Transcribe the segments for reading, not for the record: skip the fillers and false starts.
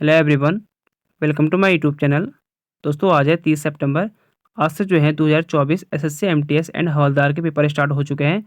Hello everyone, welcome to my YouTube channel. दोस्तों आज है 30 सितंबर। आज से जो है 2024 एसएससी एमटीएस एंड हवलदार के पेपर स्टार्ट हो चुके हैं।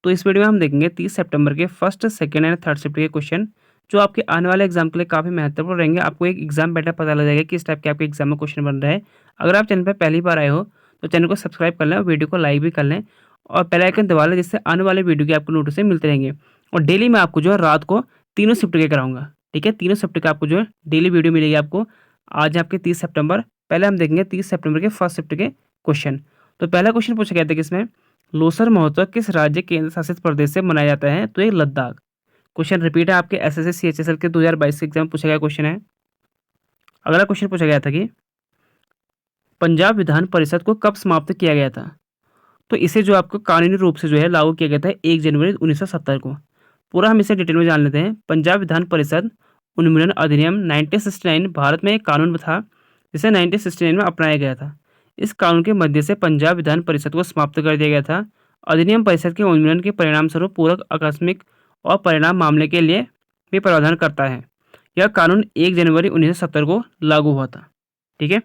तो इस वीडियो में हम देखेंगे 30 सितंबर के first, second and third shift के क्वेश्चन जो आपके आने वाले एग्जाम के लिए काफ़ी महत्वपूर्ण रहेंगे। आपको एक एग्जाम पैटर्न पता लग जाएगा कि इस टाइप के आपके एग्जाम में क्वेश्चन बन रहे हैं। अगर आप चैनल पर पहली बार आए हो तो चैनल को सब्सक्राइब कर लें और वीडियो को लाइक भी कर लें और बेल आइकन दबा लें, जिससे आने वाले वीडियो के आपको नोटिफिकेशन मिलते रहेंगे। और डेली मैं आपको जो है रात को तीनों शिफ्ट के कराऊंगा। ठीक है, तीनों शिफ्ट का आपको जो है डेली वीडियो मिलेगी आपको। आज है आपके 30 सितंबर। पहले हम देखेंगे 30 सितंबर के फर्स्ट शिफ्ट के क्वेश्चन। तो पहला क्वेश्चन पूछा गया था कि इसमें लोसर महोत्सव किस राज्य केंद्र शासित प्रदेश से मनाया जाता है? तो ये लद्दाख। क्वेश्चन रिपीट है, आपके एसएससी सीएचएसएल के 2022 के एग्जाम में पूछा गया क्वेश्चन है। अगला क्वेश्चन पूछा गया था कि पंजाब विधान परिषद को कब समाप्त किया गया था? तो इसे जो आपको कानूनी रूप से जो है लागू किया गया था 1 जनवरी 1970 को। पूरा हम इसे डिटेल में जान लेते हैं। पंजाब विधान परिषद उन्मूलन अधिनियम 1969 भारत में एक कानून था जिसे 1969 में अपनाया गया था। इस कानून के मध्य से पंजाब विधान परिषद को समाप्त कर दिया गया था। अधिनियम परिषद के उन्मूलन के परिणाम स्वरूप पूरक, आकस्मिक और परिणाम मामले के लिए भी प्रावधान करता है। यह कानून 1 जनवरी 1970 को लागू हुआ था। ठीक है,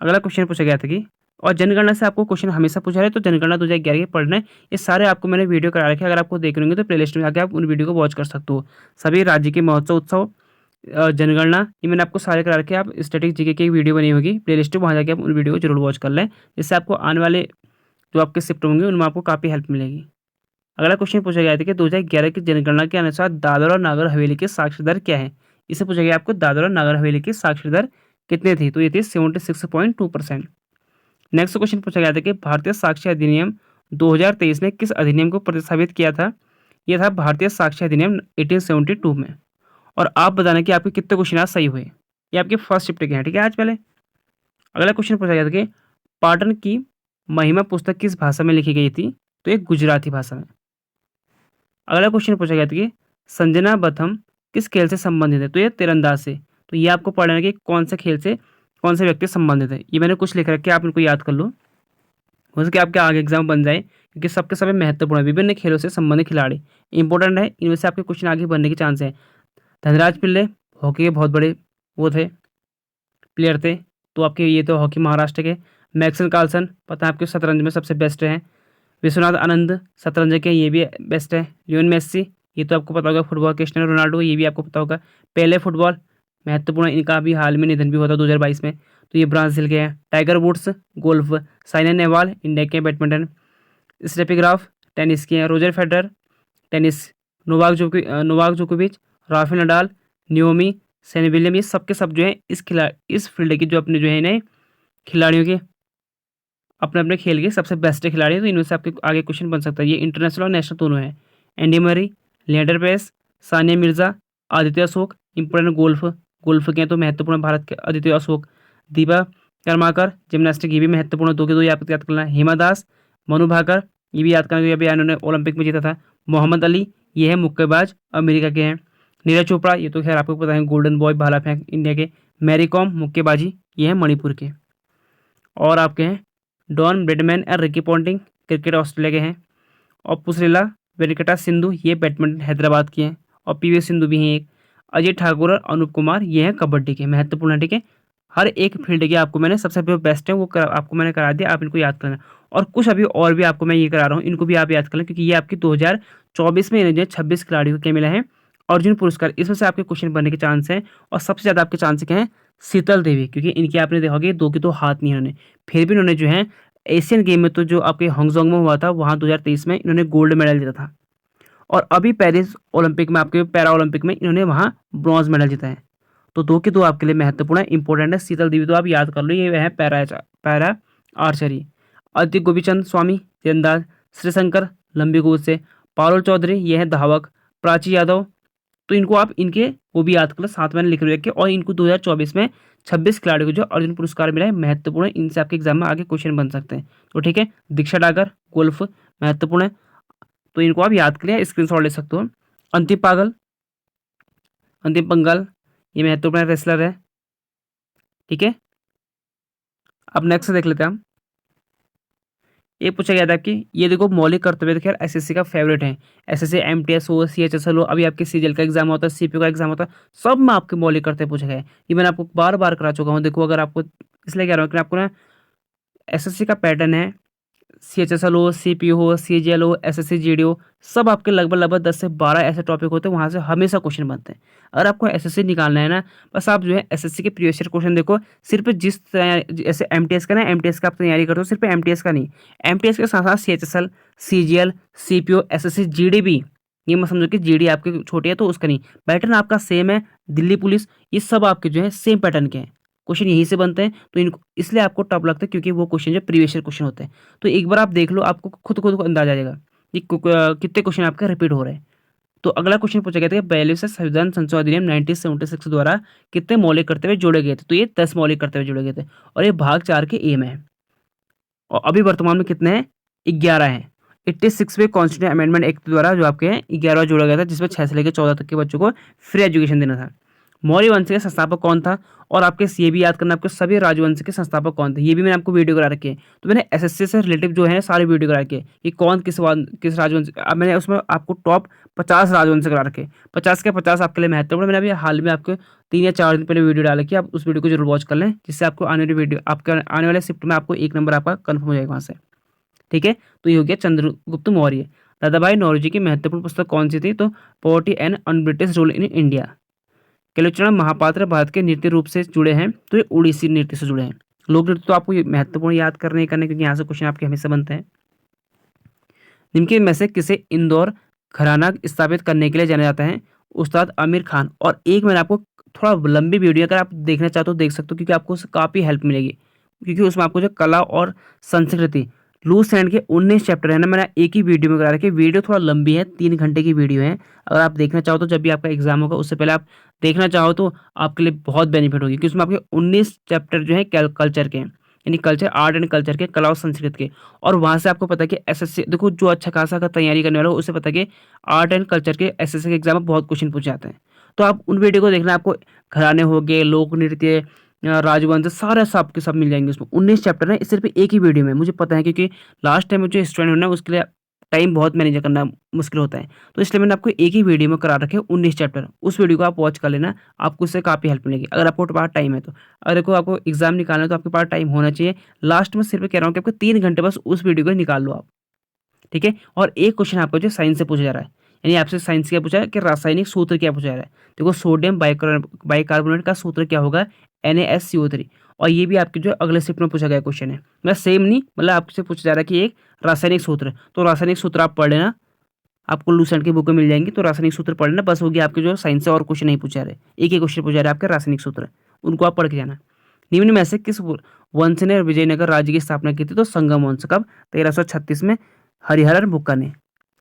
अगला क्वेश्चन पूछा गया था कि और जनगणना से आपको क्वेश्चन हमेशा पूछा रहा है, तो जनगणना 2011 के पढ़ना है। ये सारे आपको मैंने वीडियो करा रखे हैं। अगर आपको देखने होंगे तो प्लेलिस्ट में जाके आप उन वीडियो को वॉच कर सकते हो। सभी राज्य के महोत्सव, उत्सव, जनगणना, ये मैंने आपको सारे करा रखे हैं। आप स्टैटिक जीके की वीडियो बनी होगी प्लेलिस्ट में, वहाँ जाके आप उन वीडियो को जरूर वॉच कर लें, जिससे आपको आने वाले जो आपके शिफ्ट होंगे उनमें आपको काफ़ी हेल्प मिलेगी। अगला क्वेश्चन पूछा गया था कि 2011 की जनगणना के अनुसार दादरा और नागर हवेली की साक्षरता दर क्या है? इसे पूछा गया आपको दादरा और नागर हवेली की साक्षरता दर कितनी थी? तो ये थी 76.2%। नेक्स्ट क्वेश्चन पूछा गया था कि भारतीय साक्ष्य अधिनियम 2023 ने किस अधिनियम को प्रतिस्थापित किया था? यह था भारतीय साक्ष्य अधिनियम 1872 में। और आप बताना कि आपके कितने क्वेश्चन आज सही हुए। ये आपके फर्स्ट शिफ्ट के हैं। ठीक है, आज पहले अगला क्वेश्चन पूछा गया था कि पाटन की महिमा पुस्तक किस भाषा में लिखी गई थी? तो ये गुजराती भाषा में। अगला क्वेश्चन पूछा गया था कि संजना बथम किस खेल से संबंधित है? तो ये तीरंदाज से। तो ये आपको पढ़ना है कि कौन से खेल से कौन से व्यक्ति संबंधित है। ये मैंने कुछ लिख रखे, आप इनको याद कर लो, हो सके आपके आगे एग्जाम बन जाए, क्योंकि सबके सभी महत्वपूर्ण है। विभिन्न खेलों से संबंधित खिलाड़ी इंपॉर्टेंट है, इनमें से आपके क्वेश्चन आगे बनने के चांस है। धनराज पिल्ले हॉकी के बहुत बड़े वो थे, प्लेयर थे। तो आपके ये तो हॉकी महाराष्ट्र के। मैक्सन कार्लसन पता है आपके शतरंज में सबसे बेस्ट है। विश्वनाथ आनंद शतरंज के ये भी बेस्ट है। लियोन मेस्सी ये तो आपको पता होगा, फुटबॉल। क्रिस्टियानो रोनाल्डो ये भी आपको पता होगा। पहले फुटबॉल महत्वपूर्ण है, इनका भी हाल में निधन भी हुआ था 2022 में। तो ये ब्राज़ील के हैं। Tiger Woods golf. Saina Nehwal India के बैडमिंटन। स्टेफी ग्राफ टेनिस के हैं। Roger Federer tennis. नोवाक जोकोविच, Rafael Nadal, Naomi, Serena William, ये सब के सब जो है इस फील्ड के जो अपने जो है नए खिलाड़ियों के अपने अपने खेल के सबसे बेस्ट खिलाड़ी हैं। तो इनमें से आपके आगे क्वेश्चन बन सकता है। ये इंटरनेशनल और नेशनल दोनों है। Andy Murray, Leander Paes, Sania Mirza, Aditya Ashok. Important golf के हैं तो महत्वपूर्ण भारत के आदित्य अशोक। दीपा कर्माकर जिमनास्टिक, ये भी महत्वपूर्ण, दो के दो आपको याद करना है। हिमा दास, मनु भाकर, ये भी याद करना, ये भी इन्होंने ओलंपिक में जीता था। मोहम्मद अली ये है मुक्केबाज, अमेरिका के हैं। नीरज चोपड़ा ये तो खैर आपको पता है, गोल्डन बॉय भाला फेंक इंडिया के। मैरी कॉम मुक्केबाजी ये है मणिपुर के। और आपके हैं डॉन ब्रेडमैन और रिकी पॉन्टिंग, क्रिकेट ऑस्ट्रेलिया के हैं। और पुसरेला वेंकटा सिंधु ये बैडमिंटन हैदराबाद के हैं। और पीवी सिंधु भी हैं एक। अजय ठाकुर और अनूप कुमार ये हैं कबड्डी के, महत्वपूर्ण है। ठीक है, हर एक फील्ड के आपको मैंने सबसे बेस्ट है वो आपको मैंने करा दिया, आप इनको याद करना। और कुछ अभी और भी आपको मैं ये करा रहा हूँ, इनको भी आप याद कर लें, क्योंकि ये आपकी 2024 में इन्हें 26 खिलाड़ियों को क्या मिला है? अर्जुन पुरस्कार। इसमें से आपके क्वेश्चन बनने के चांस हैं। और सबसे ज़्यादा आपके चांस क्या हैं? शीतल देवी, क्योंकि इनके आपने देखा होगा दो के दो हाथ नहीं इन्होंने, फिर भी इन्होंने जो है एशियन गेम में तो जो आपके हांगजोंग में हुआ था वहाँ 2023 में इन्होंने गोल्ड मेडल जीता था। और अभी पेरिस ओलंपिक में आपके पैरा ओलंपिक में इन्होंने वहाँ ब्रॉन्ज मेडल जीता है। तो दो के दो आपके लिए महत्वपूर्ण है, इंपॉर्टेंट है। शीतल देवी तो आप याद कर लो, ये है पैरा आर्चरी। आदित्य गोपीचंद स्वामी तीरंदाज। श्रीशंकर लंबी कूद से। पारुल चौधरी ये है धावक। प्राची यादव, तो इनको आप इनके वो भी याद कर लो, साथ में लिख रखे। और इनको 2024 में 26 खिलाड़ियों को जो अर्जुन पुरस्कार मिला है, महत्वपूर्ण है। इनसे आपके एग्जाम में आगे क्वेश्चन बन सकते हैं। तो ठीक है, दीक्षा डागर गोल्फ महत्वपूर्ण है, तो इनको आप याद करिए, स्क्रीनशॉट ले सकते हो। अंतिम पंगाल ये महत्वपूर्ण रेसलर है। ठीक है, अब नेक्स्ट देख लेते हैं हम। ये पूछा गया था कि ये देखो मौलिक कर्तव्य तो खैर एसएससी का फेवरेट है। एसएससी एमटीएस हो, सीएचएसएल हो, अभी आपके सीजीएल का एग्जाम होता है, सीपीयू का एग्जाम होता है, सब में आपके मौलिक कर्तव्य पूछा गया है। ये मैंने आपको बार बार करा चुका हूँ। देखो अगर आपको, इसलिए कह रहा हूँ कि आपको ना एसएससी का पैटर्न है, सीएचएसएल हो, सीपीयू हो, सीजीएल हो, एसएससी जीडी हो, सब आपके लगभग लगभग 10 से 12 ऐसे टॉपिक होते हैं, वहाँ से हमेशा क्वेश्चन बनते हैं। अगर आपको एसएससी निकालना है ना, बस आप जो है एसएससी के प्रीवियस ईयर क्वेश्चन देखो। सिर्फ जिस जैसे एमटीएस का ना, एमटीएस का आप तैयारी करते हो, सिर्फ एमटीएस का नहीं, एमटीएस के साथ साथ CHSL, CGL, CPU, SSC GD भी। ये मत समझो कि जीडी आपकी छोटी है तो उसका नहीं, पैटर्न आपका सेम है। दिल्ली पुलिस, ये सब आपके जो है सेम पैटर्न के हैं, क्वेश्चन यहीं से बनते हैं। तो इनको इसलिए आपको टफ लगता है क्योंकि वो क्वेश्चन जो प्रीवियस ईयर क्वेश्चन होते हैं। तो एक बार आप देख लो, आपको खुद खुद को अंदाजा आ जाएगा कि कितने क्वेश्चन आपके रिपीट हो रहे हैं। तो अगला क्वेश्चन पूछा गया था कि 42 संविधान संशोधन अधिनियम 1976 द्वारा कितने मौलिक कर्तव्य जोड़े गए थे। तो ये 10 मौलिक कर्तव्य जोड़े गए थे और ये भाग 4 के ए में है। और अभी वर्तमान में कितने हैं? 11 हैं। 86वें कॉन्स्टिट्यूशन अमेंडमेंट एक्ट द्वारा जो आपके हैं 11 जोड़ा गया था, जिसमें 6 से लेकर 14 तक के बच्चों को फ्री एजुकेशन देना था। मौर्य वंश के संस्थापक कौन था? और आपके ये भी याद करना, आपके सभी राजवंश के संस्थापक कौन थे, ये भी मैंने आपको वीडियो करा रखे हैं। तो मैंने एसएससी से रिलेटिव जो है सारे वीडियो करा रखे हैं कि कौन किस राजवंश, अब मैंने उसमें आपको टॉप 50 राजवंश करा रखे, 50 के 50 आपके लिए महत्वपूर्ण। मैंने अभी हाल में आपको 3 या 4 दिन पहले वीडियो डाला कि आप उस वीडियो को जरूर वॉच कर लें, जिससे आपको आने वाली वीडियो, आपके आने वाले शिफ्ट में आपको 1 नंबर आपका कन्फर्म हो जाएगा वहाँ से। ठीक है, तो ये हो गया चंद्रगुप्त मौर्य। दादाभाई नौरोजी की महत्वपूर्ण पुस्तक कौन सी थी? तो poverty and un British rule in India. Kelucharan Mahapatra Bharat के नृत्य रूप से जुड़े हैं, तो ये उड़ीसी नृत्य से जुड़े हैं। लोक नृत्य तो आपको ये महत्वपूर्ण याद करने क्योंकि यहाँ से क्वेश्चन आपके हमेशा बनते हैं। निम्नलिखित में से किसे इंदौर घराना स्थापित करने के लिए जाना जाता है? उस्ताद आमिर खान। और एक मैंने आपको थोड़ा लंबी वीडियो, अगर आप देखना चाहते हो देख सकते हो, क्योंकि आपको उससे काफ़ी हेल्प मिलेगी, क्योंकि उसमें आपको जो कला और संस्कृति लूज हैंड के 19 चैप्टर है ना, मैंने एक ही वीडियो में करा रखे। वीडियो थोड़ा लंबी है, 3 घंटे की वीडियो है। अगर आप देखना चाहो तो जब भी आपका एग्जाम होगा उससे पहले आप देखना चाहो तो आपके लिए बहुत बेनिफिट होगी, क्योंकि उसमें आपके 19 चैप्टर जो है कल्चर के, यानी कल्चर, आर्ट एंड कल्चर के, कला और संस्कृत के। और वहाँ से आपको पता है कि एसएससी, देखो जो अच्छा खासा का तैयारी करने वाला हो उसे पता है कि आर्ट एंड कल्चर के एसएससी के एग्जाम में बहुत क्वेश्चन पूछे जाते हैं। तो आप उन वीडियो को देखना, आपको घराने हो गए, लोक नृत्य, राजवंश, सारे सब के सब मिल जाएंगे। उसमें 19 चैप्टर है, सिर्फ एक ही वीडियो में, मुझे पता है क्योंकि लास्ट टाइम मुझे स्टूडेंट होना है, उसके लिए टाइम बहुत मैनेज करना मुश्किल होता है। तो इसलिए मैंने आपको एक ही वीडियो में करा रखे 19 चैप्टर। उस वीडियो को आप वॉच कर लेना, आपको उससे काफ़ी हेल्प मिलेगी अगर आपको पास टाइम है तो। अगर देखो आपको एग्जाम निकालना है तो आपके पास टाइम होना चाहिए। लास्ट में सिर्फ कह रहा हूँ कि आपको 3 घंटे बस उस वीडियो को निकाल लो आप। ठीक है, और एक क्वेश्चन आपको जो साइंस से पूछा जा रहा है, यानी आपसे साइंस क्या पूछा है कि रासायनिक सूत्र क्या पूछा जा रहा है। देखो सोडियम बाइकार्बोनेट का सूत्र क्या होगा? NaSCO3। और ये भी आपके जो अगले शिफ्ट में पूछा गया क्वेश्चन है, मतलब सेम नहीं, मतलब आपसे पूछा जा रहा है कि एक रासायनिक सूत्र, तो रासायनिक सूत्र आप पढ़ लेना, आपको लूसेंट की बुक में मिल जाएंगी। तो रासायनिक सूत्र पढ़ लेना, बस हो गया आपके जो साइंस से, और क्वेश्चन नहीं पूछा रहे, एक ही क्वेश्चन पूछा रहे आपके रासायनिक सूत्र, उनको आप पढ़ के जाना। निम्न में से किस वंश ने विजयनगर राज्य की स्थापना की थी? तो संगम वंश। कब? 1336 में, हरिहरन बुक्का ने।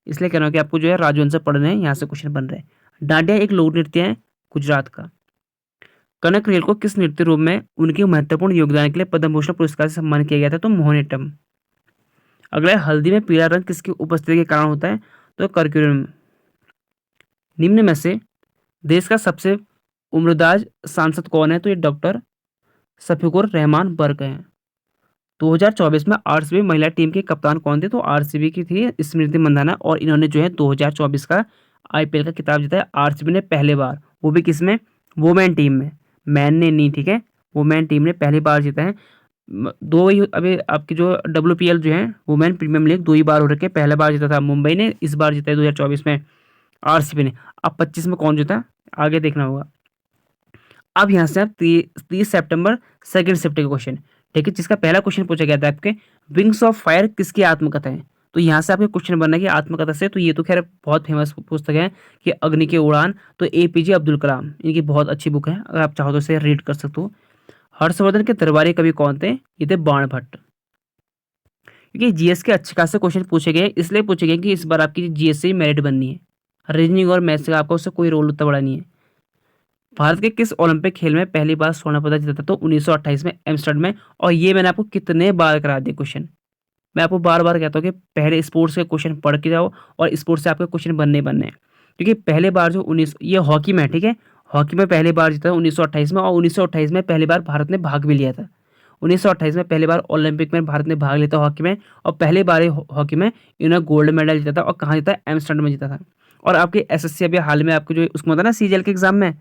इसलिए कह रहा हूँ कि आपको जो है राजवंश पढ़ने हैं, यहाँ से क्वेश्चन बन रहे हैं। डांडिया एक लोक नृत्य है गुजरात का। कनक रेल को किस नृत्य रूप में उनके महत्वपूर्ण योगदान के लिए पद्म भूषण पुरस्कार से सम्मानित किया गया था? तो मोहिनीअट्टम। अगला है, हल्दी में पीला रंग किसकी उपस्थिति के कारण होता है? तो कर्क्यूमिन। निम्न में से देश का सबसे उम्रदराज सांसद कौन है? तो ये डॉक्टर शफीकुर रहमान बर्क हैं। 2024 में आरसीबी महिला टीम के कप्तान कौन थे? तो आरसीबी की थी स्मृति मंदाना, और इन्होंने जो है 2024 का आईपीएल का खिताब जीता है आरसीबी ने पहले बार, वो भी किसमें? वुमेन टीम में, मैन ने नहीं। ठीक है, वुमेन टीम ने पहली बार जीता है। दो ही अभी आपकी जो WPL जो है वुमेन प्रीमियम लीग 2 ही बार हो रखे, पहला बार जीता था मुंबई ने, इस बार जीता है 2024 में आरसीबी ने। अब 25 में कौन जीता आगे देखना होगा। अब यहाँ से आप 30 सितंबर सेकंड शिफ्ट के क्वेश्चन, ठीक है, जिसका पहला क्वेश्चन पूछा गया था आपके, विंग्स ऑफ फायर किसकी आत्मकथा है? तो यहाँ से आपके क्वेश्चन बनना है कि आत्मकथा से, तो ये तो खैर बहुत फेमस पुस्तक है कि अग्नि की उड़ान, तो APJ अब्दुल कलाम, इनकी बहुत अच्छी बुक है, अगर आप चाहो तो इसे रीड कर सकते हो। हर्षवर्धन के दरबारी कवि कौन थे? ये थे बाणभट्ट। क्योंकि जीएस के अच्छे खासे क्वेश्चन पूछे गए, इसलिए पूछे गए कि इस बार आपकी जीएस से मेरिट बननी है, रीजनिंग और मैथ्स का आपका उससे कोई रोल उतना बड़ा नहीं है। भारत के किस ओलंपिक खेल में पहली बार स्वर्ण पदक जीता था? तो 1928 में एम्स्टर्डम में। और ये मैंने आपको कितने बार करा दिया क्वेश्चन, मैं आपको बार बार कहता हूँ कि पहले स्पोर्ट्स के क्वेश्चन पढ़ के जाओ, और स्पोर्ट्स से आपके क्वेश्चन बनने है। क्योंकि पहले बार जो ये हॉकी में, ठीक है, हॉकी में पहली बार जीता 1928 में, और 1928 में पहली बार भारत ने भाग भी लिया था। 1928 में पहली बार ओलंपिक में भारत ने भाग लिया था हॉकी में, और पहली बार हॉकी में इन्होंने गोल्ड मेडल जीता था, और कहाँ जीता? एम्स्टर्डम में जीता था। और आपके एसएससी अभी हाल में आपको जो उसमें होता है ना सीजीएल के एग्जाम में,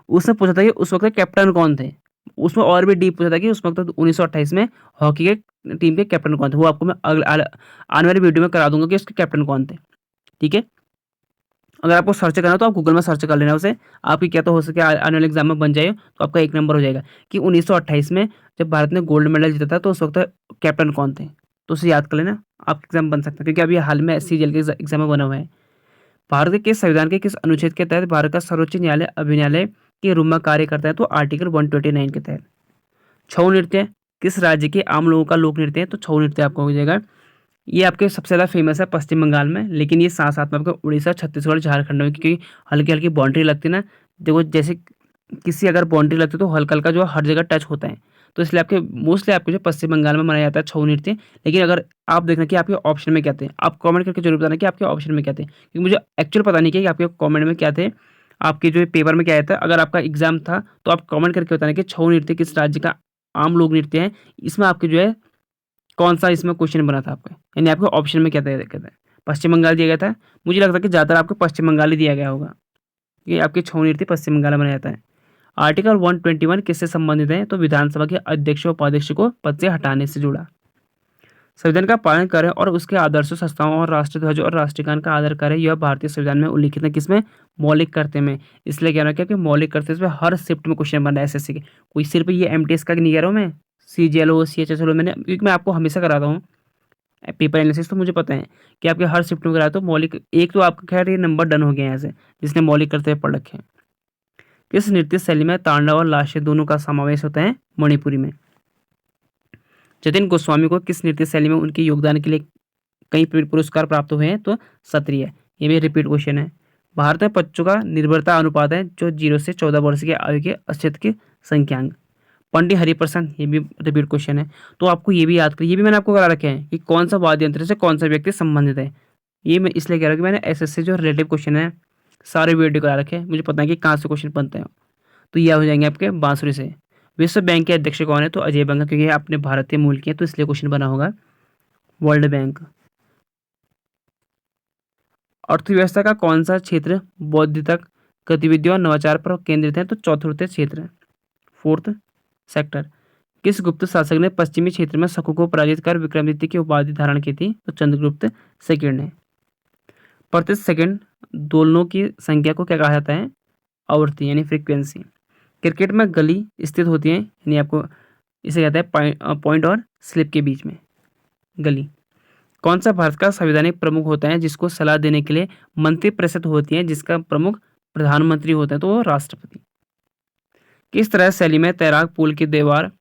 उसने पूछा था कि उस वक्त कैप्टन कौन थे। उसमें और भी डीप पूछा था कि उस वक्त 1928 में हॉकी के टीम के कैप्टन कौन थे। वो आपको मैं आने वाली वीडियो में करा दूंगा कि उसके कैप्टन कौन थे। ठीक है, अगर आपको सर्च करना हो तो आप गूगल में सर्च कर लेना उसे, आपकी क्या तो हो सके आने वाले एग्जाम में बन जाए तो आपका एक नंबर हो जाएगा कि 1928 में जब भारत ने गोल्ड मेडल जीता था तो उस वक्त कैप्टन कौन थे। तो उसे याद कर लेना, आपका एग्जाम बन सकता है, क्योंकि अभी हाल में सीजीएल के एग्जाम में बना हुआ है। भारत के संविधान के किस अनुच्छेद के तहत भारत का सर्वोच्च न्यायालय अभिन्यायालय के रूप में कार्य करता है? तो आर्टिकल 129 के तहत। छऊ नृत्य किस राज्य के आम लोगों का लोक नृत्य है? तो छऊ नृत्य आपको हो जाएगा। ये आपके सबसे ज़्यादा फेमस है पश्चिम बंगाल में, लेकिन ये साथ साथ में आपको उड़ीसा, छत्तीसगढ़, झारखंड में, क्योंकि हल्की हल्की बाउंड्री लगती है ना, देखो जैसे किसी अगर बाउंड्री लगती है तो हल्का हल्का जो हर जगह टच होता है, तो इसलिए आपके मोस्टली आपके जो पश्चिम बंगाल में मनाया जाता है छऊ नृत्य। लेकिन अगर आप देखना कि आपके ऑप्शन में क्या थे, आप कमेंट करके जरूर बताना कि आपके ऑप्शन में क्या थे, क्योंकि मुझे एक्चुअल पता नहीं कि आपके कमेंट में क्या थे, आपके जो पेपर में क्या आया था। अगर आपका एग्जाम था तो आप कमेंट करके बताना कि छऊ नृत्य किस राज्य का आम लोक नृत्य है, इसमें आपके जो है कौन सा इसमें क्वेश्चन बना था आपका, यानी आपके ऑप्शन में क्या था। पश्चिम बंगाल दिया गया था, मुझे लगता है कि ज़्यादातर आपको पश्चिम बंगाल ही दिया गया होगा, ये आपकी छऊ नृत्य पश्चिम बंगाल में बनाया जाता है। आर्टिकल 121 किससे संबंधित है? तो विधानसभा के अध्यक्ष और उपाध्यक्ष को पद से हटाने से जुड़ा। संविधान का पालन करें और उसके आदर्शों, संस्थाओं और राष्ट्रीय ध्वज और राष्ट्रगान का आदर करें, यह भारतीय संविधान में उल्लिखित है। किसमें? मौलिक कर्तव्य में। इसलिए कह रहा हूँ कि मौलिक कर्तव्य में हर शिफ्ट में क्वेश्चन बन रहा है एसएससी के, कोई सिर्फ ये एमटीएस का नहीं कह रहा हूँ मैं, सीजीएलओ सीएचएसएलओ मैंने, क्योंकि मैं आपको हमेशा कराता हूँ पेपर एनालिसिस, तो मुझे पता है कि आपके हर शिफ्ट में कराया तो मौलिक एक तो आपका खैर ये नंबर डन हो गया यहाँ से, जिसने मौलिक कर्तव्य पढ़ रखे हैं। किस नृत्य शैली में तांडव और लास्य दोनों का समावेश होता है? मणिपुरी में। जतिन गोस्वामी को किस नृत्य शैली में उनके योगदान के लिए कई पुरस्कार प्राप्त हुए हैं? तो क्षत्रिय। ये भी रिपीट क्वेश्चन है। भारत में बच्चों का निर्भरता अनुपात है जो 0 से 14 वर्ष की आयु के अस्तित्व के संख्यांक। पंडित हरिप्रसन्न, ये भी रिपीट क्वेश्चन है, तो आपको ये भी याद करिए, ये भी मैंने आपको करा रखे हैं कि कौन सा वाद्य यंत्र से कौन सा व्यक्ति संबंधित है। ये मैं इसलिए कह रहा हूँ कि मैंने एसएससी जो रिलेटिव क्वेश्चन है सारे वीडियो करा रखे हैं, मुझे पता है कि कहाँ से क्वेश्चन बनते हैं। तो ये हो जाएंगे आपके बांसुरी से। विश्व बैंक के अध्यक्ष कौन है? तो अजय बंगा, क्योंकि अपने भारतीय मूल के हैं तो इसलिए क्वेश्चन बना होगा। World bank. अर्थव्यवस्था का कौन सा क्षेत्र बौद्धिक गतिविधियों और नवाचार पर केंद्रित है? तो चौथे क्षेत्र है, फोर्थ सेक्टर। किस गुप्त शासक ने पश्चिमी क्षेत्र में शकों को पराजित कर विक्रमादित्य की उपाधि धारण की थी? तो चंद्रगुप्त सेकंड ने। प्रति सेकंड दोलनों की संख्या को क्या कहा जाता है? आवृत्ति यानी फ्रीक्वेंसी। क्रिकेट में गली स्थित होती है, यानी आपको इसे कहते हैं पॉइंट और स्लिप के बीच में गली। कौन सा भारत का संवैधानिक प्रमुख होता है जिसको सलाह देने के लिए मंत्रिपरिषद होती है, जिसका प्रमुख प्रधानमंत्री होता है? तो वो राष्ट्रपति। किस तरह शैली में तैराक पूल की दीवार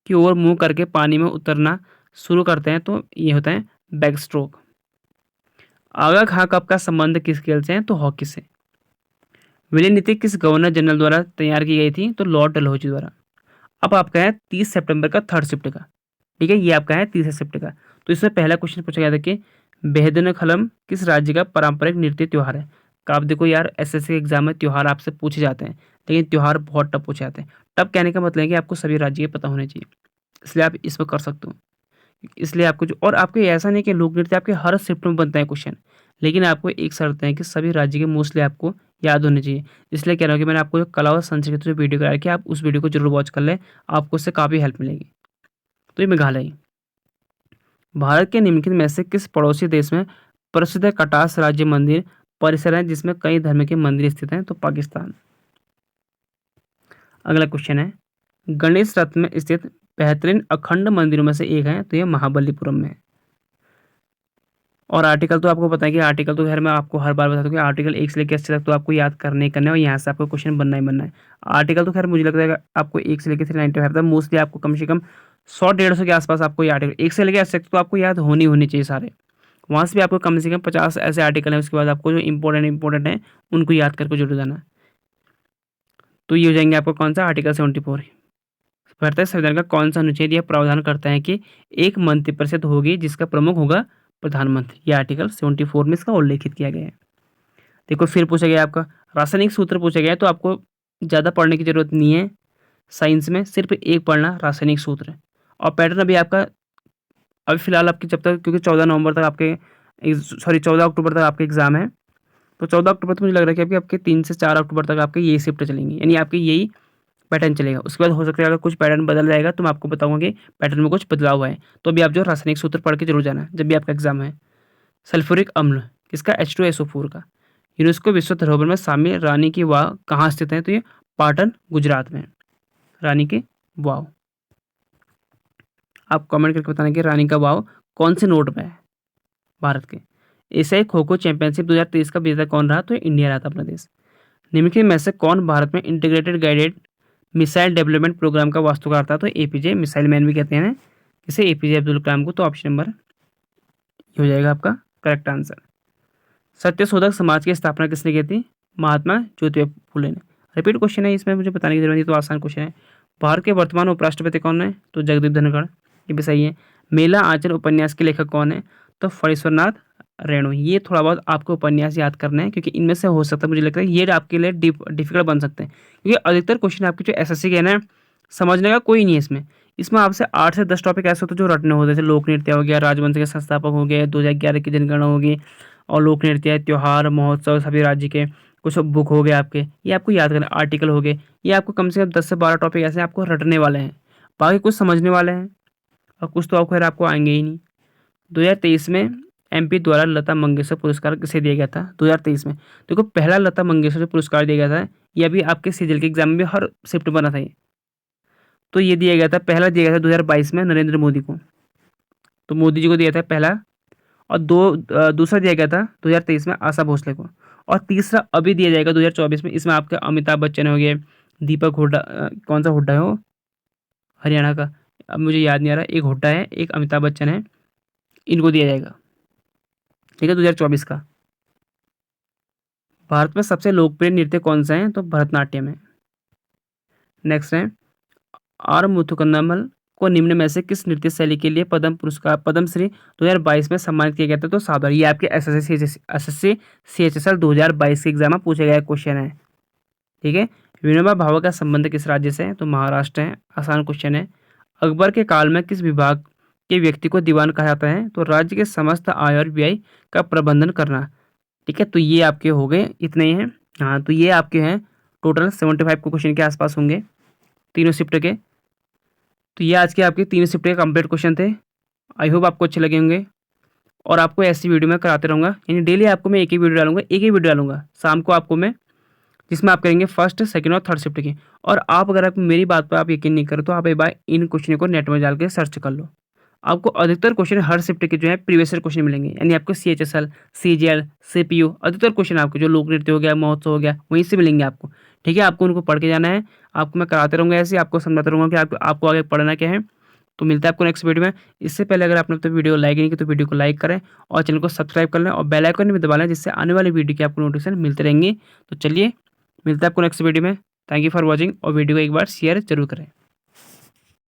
की ओर मुंह करके पानी में उतरना शुरू करते हैं? तो ये होता है बैक स्ट्रोक। आगा खां कप का संबंध किस खेल से है? तो हॉकी से। विलय नीति किस गवर्नर जनरल द्वारा तैयार की गई थी? तो लॉर्ड डलहौजी द्वारा। अब आपका है 30 सितंबर का थर्ड शिफ्ट का, ठीक है, ये आपका है 30 शिफ्ट का। तो इसमें पहला क्वेश्चन पूछा गया था कि बेहदनखलम किस राज्य का पारंपरिक नृत्य त्योहार है? का आप देखो यार एसएससी एग्जाम में त्योहार आपसे पूछे जाते हैं, लेकिन त्योहार बहुत टफ पूछे जाते हैं। टफ कहने का मतलब है कि आपको सभी राज्य के पता होने चाहिए, इसलिए आप इस पर कर सकते हो। इसलिए आपको जो, और आपको ऐसा नहीं कि लोक नृत्य आपके हर शिफ्ट में बनता है क्वेश्चन, लेकिन आपको एक शर्त है कि सभी राज्य के मोस्टली आपको याद होने चाहिए। इसलिए कह रहा हूँ कि मैंने आपको जो कला और संस्कृति जो वीडियो करा कि आप उस वीडियो को जरूर वॉच कर लें, आपको उससे काफ़ी हेल्प मिलेगी। तो ये मेघालय। भारत के निम्नलिखित में से किस पड़ोसी देश में प्रसिद्ध कटास राज्य मंदिर परिसर है जिसमें कई धर्म के मंदिर स्थित हैं? तो पाकिस्तान। अगला क्वेश्चन है, गणेश रथ में स्थित बेहतरीन अखंड मंदिरों में से एक है, तो यह महाबलीपुरम में है। और आर्टिकल तो आपको पता है कि आर्टिकल तो खैर मैं आपको हर बार बताता हूँ कि आर्टिकल 1 से लेकर 80 तक तो आपको याद करने ही करना है, और यहाँ से आपको क्वेश्चन बनना ही बनना है। आर्टिकल तो खैर मुझे लगता है कि आपको 1 से लेकर 395 तक मोस्टली आपको कम से कम 100-150 के आसपास आपको ये आर्टिकल 1 से लेकर 80 तक तो आपको याद होनी चाहिए सारे। वहाँ से भी आपको कम से कम 50 ऐसे आर्टिकल हैं, उसके बाद आपको जो इंपॉर्टेंट हैं उनको याद करके जरूर जाना। तो ये हो जाएंगे आपको कौन सा? आर्टिकल 74। भारतीय संविधान का कौन सा अनुच्छेद यह प्रावधान करता है कि एक मंत्रिपरिषद होगी जिसका प्रमुख होगा प्रधानमंत्री? यह आर्टिकल 74 में इसका उल्लेखित किया गया है। देखो फिर पूछा गया आपका रासायनिक सूत्र पूछा गया है, तो आपको ज़्यादा पढ़ने की जरूरत नहीं है। साइंस में सिर्फ एक पढ़ना रासायनिक सूत्र, और पैटर्न अभी आपका अभी फ़िलहाल आपकी जब तक, क्योंकि 14 नवंबर तक आपके 14 अक्टूबर तक आपके एग्ज़ाम है, तो 14 अक्टूबर तक मुझे लग रहा है कि आपके 3 से 4 अक्टूबर तक आपके यही शिफ्ट चलेंगी, यानी आपकी यही पैटर्न चलेगा। उसके बाद हो सकता है अगर कुछ पैटर्न बदल जाएगा तो मैं आपको बताऊँगा कि पैटर्न में कुछ बदलाव हुआ है। तो अभी आप जो रासायनिक सूत्र पढ़ के जरूर जाना जब भी आपका एग्जाम है। सल्फ्यूरिक अम्ल किसका? H2SO4 का। यूनेस्को विश्व धरोहर में शामिल रानी की वाव कहाँ स्थित है? तो ये पाटन गुजरात में, रानी की वाव। आप कमेंट करके बताना कि रानी का वाव कौन से नोट में है भारत के। एशियाई खो खो चैंपियनशिप 2023 का विजेता कौन रहा? तो इंडिया रहा था अपना देश। निम्नलिखित में से कौन भारत में integrated guided missile development programme का वास्तुकार था? तो एपीजे मिसाइल मैन भी कहते हैं इसे, एपीजे अब्दुल कलाम को। तो ऑप्शन नंबर हो जाएगा आपका करेक्ट आंसर। सत्यशोधक समाज की स्थापना किसने की थी? महात्मा ज्योतिबा फुले ने। रिपीट क्वेश्चन है, इसमें मुझे बताने की जरूरत नहीं, तो आसान क्वेश्चन है। भारत के वर्तमान उपराष्ट्रपति कौन है? तो जगदीप धनखड़, ये भी सही है। मेला आंचल उपन्यास के लेखक कौन है? तो फणीश्वरनाथ रेणु। ये थोड़ा बहुत आपको उपन्यास याद करना है, क्योंकि इनमें से हो सकता है, मुझे लगता है ये आपके लिए डिफिकल्ट बन सकते हैं, क्योंकि अधिकतर क्वेश्चन आपके जो एसएससी के ना, समझने का कोई नहीं है इसमें। इसमें आपसे 8 से 10 टॉपिक ऐसे होते हैं जो रटने होते हैं, जैसे लोक नृत्य हो गया, राजवंश के संस्थापक हो गए, 2011 की जनगणना होगी, और लोक नृत्य, त्योहार, महोत्सव, सभी राज्य के कुछ बुक हो गए आपके, ये आपको याद करना, आर्टिकल हो गए। ये आपको कम से कम 10 से 12 टॉपिक ऐसे आपको रटने वाले हैं, बाकी कुछ समझने वाले हैं, और कुछ तो आपको खैर आपको आएंगे ही नहीं। 2023 में एमपी द्वारा लता मंगेशकर पुरस्कार किसे दिया गया था? 2023 में देखो, पहला लता मंगेशकर जो पुरस्कार दिया गया था, ये अभी आपके सीजीएल के एग्जाम में हर शिफ्ट बना था ये। तो ये दिया गया था, पहला दिया गया था 2022 में नरेंद्र मोदी को, तो मोदी जी को दिया था पहला। और दूसरा दिया गया था 2023 में आशा भोसले को, और तीसरा अभी दिया जाएगा 2024 में। इसमें आपके अमिताभ बच्चन हो गए, दीपक हुड्डा, कौन सा हुड्डा है वो, हरियाणा का, अब मुझे याद नहीं आ रहा, एक हुड्डा है, एक अमिताभ बच्चन है, इनको दिया जाएगा, ठीक है, 2024 का। भारत में सबसे लोकप्रिय नृत्य कौन सा है? तो भरतनाट्यम है। नेक्स्ट है, आर मुथुकन्नमल को निम्न में से किस नृत्य शैली के लिए पद्मश्री 2022 में सम्मानित किया गया था? तो सावधान, ये आपके एसएससी CHSL 2022 के एग्जाम में पूछा गया क्वेश्चन है, ठीक है। विनोबा भावे का संबंध किस राज्य से है? तो महाराष्ट्र है, आसान क्वेश्चन है। अकबर के काल में किस विभाग के व्यक्ति को दीवान कहा जाता है? तो राज्य के समस्त आय और व्यय का प्रबंधन करना, ठीक है। तो ये आपके हो गए, इतने ही हैं। हाँ, तो ये आपके हैं टोटल 75 क्वेश्चन के आसपास होंगे तीनों शिफ्ट के। तो ये आज के आपके 3 शिफ्ट के कंप्लीट क्वेश्चन थे। आई होप आपको अच्छे लगे होंगे, और आपको ऐसी वीडियो मैं कराते रहूँगा, यानी डेली आपको मैं एक ही वीडियो डालूंगा शाम को आपको मैं, जिसमें आप करेंगे फर्स्ट, सेकंड और थर्ड शिफ्ट की। और आप अगर आप मेरी बात पर आप यकीन नहीं करो, तो आप एक बार इन क्वेश्चन को नेट में डाल के सर्च कर लो, आपको अधिकतर क्वेश्चन हर शिफ्ट के जो है प्रीवियस ईयर क्वेश्चन मिलेंगे, यानी आपको CHSL, CGL, CPU अधिकतर क्वेश्चन आपको जो लोक नृत्य हो गया, महोत्सव हो गया, वहीं से मिलेंगे आपको, ठीक है। आपको उनको पढ़ के जाना है, आपको मैं कराते रहूँगा ऐसे, आपको समझाते रहूँगा कि आपको आगे पढ़ना क्या है। तो मिलता है आपको नेक्स्ट वीडियो में। इससे पहले अगर आपने तो वीडियो लाइक नहीं की तो वीडियो को लाइक करें, और चैनल को सब्सक्राइब कर लें, और बेल आइकन भी दबा लें, जिससे आने वाली वीडियो की आपको नोटिफिकेशन मिलते रहेंगे। तो चलिए, मिलता है आपको नेक्स्ट वीडियो में। थैंक यू फॉर वॉचिंग, और वीडियो को एक बार शेयर जरूर करें।